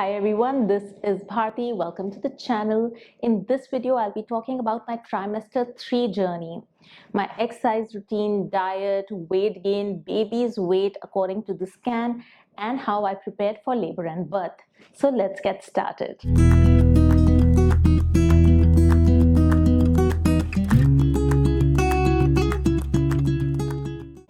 Hi everyone, this is Bharti. Welcome to the channel. In this video, I'll be talking about my trimester 3 journey, my exercise routine, diet, weight gain, baby's weight according to the scan, and how I prepared for labor and birth. So let's get started.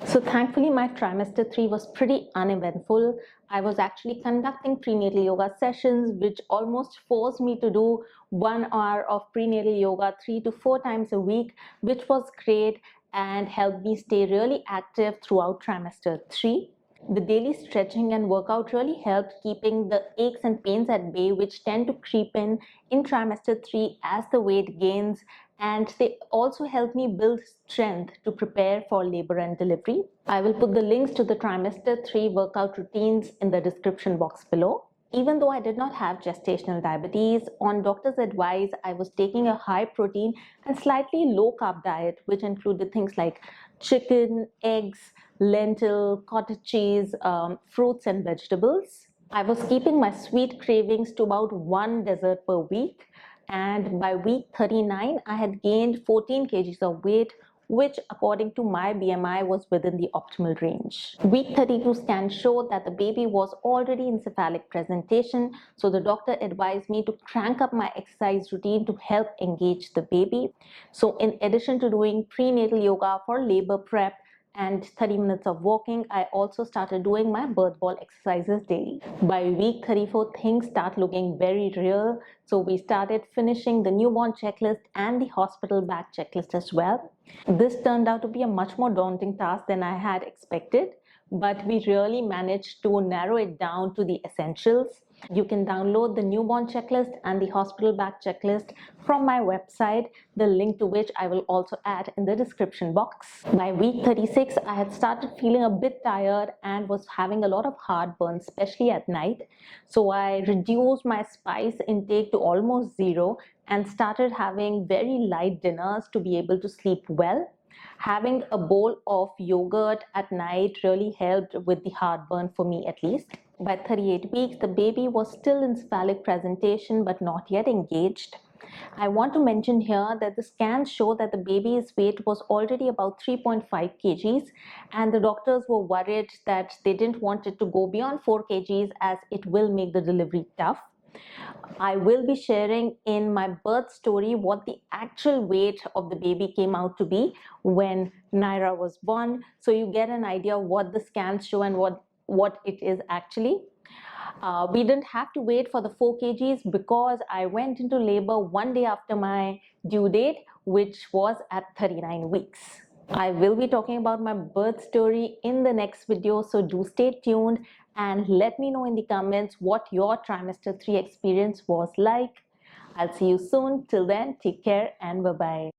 So thankfully, my trimester 3 was pretty uneventful. I was actually conducting prenatal yoga sessions, which almost forced me to do 1 hour of prenatal yoga 3 to 4 times a week, which was great and helped me stay really active throughout trimester 3. The daily stretching and workout really helped keeping the aches and pains at bay, which tend to creep in trimester 3 as the weight gains, and they also help me build strength to prepare for labor and delivery. I will put the links to the trimester 3 workout routines in the description box below. Even though I did not have gestational diabetes, on doctor's advice, I was taking a high protein and slightly low carb diet, which included things like chicken, eggs, lentil, cottage cheese, fruits and vegetables. I was keeping my sweet cravings to about 1 dessert per week, and by week 39 I had gained 14 kgs of weight, which according to my BMI was within the optimal range. Week 32 scans showed that the baby was already in cephalic presentation, so the doctor advised me to crank up my exercise routine to help engage the baby. So in addition to doing prenatal yoga for labor prep and 30 minutes of walking, I also started doing my birth ball exercises daily. By week 34, things start looking very real. So we started finishing the newborn checklist and the hospital back checklist as well. This turned out to be a much more daunting task than I had expected, but we really managed to narrow it down to the essentials. You can download the newborn checklist and the hospital back checklist from my website, the link to which I will also add in the description box. By week 36, I had started feeling a bit tired and was having a lot of heartburn, especially at night. So I reduced my spice intake to almost zero and started having very light dinners to be able to sleep well. Having a bowl of yogurt at night really helped with the heartburn, for me at least. By 38 weeks, the baby was still in cephalic presentation but not yet engaged. I want to mention here that the scans show that the baby's weight was already about 3.5 kgs, and the doctors were worried that they didn't want it to go beyond 4 kgs as it will make the delivery tough. I will be sharing in my birth story what the actual weight of the baby came out to be when Naira was born, so you get an idea of what the scans show and what it is actually. We didn't have to wait for the 4 kgs because I went into labor 1 day after my due date, which was at 39 weeks. I will be talking about my birth story in the next video, so do stay tuned and let me know in the comments what your trimester 3 experience was like. I'll see you soon. Till then, take care and bye-bye.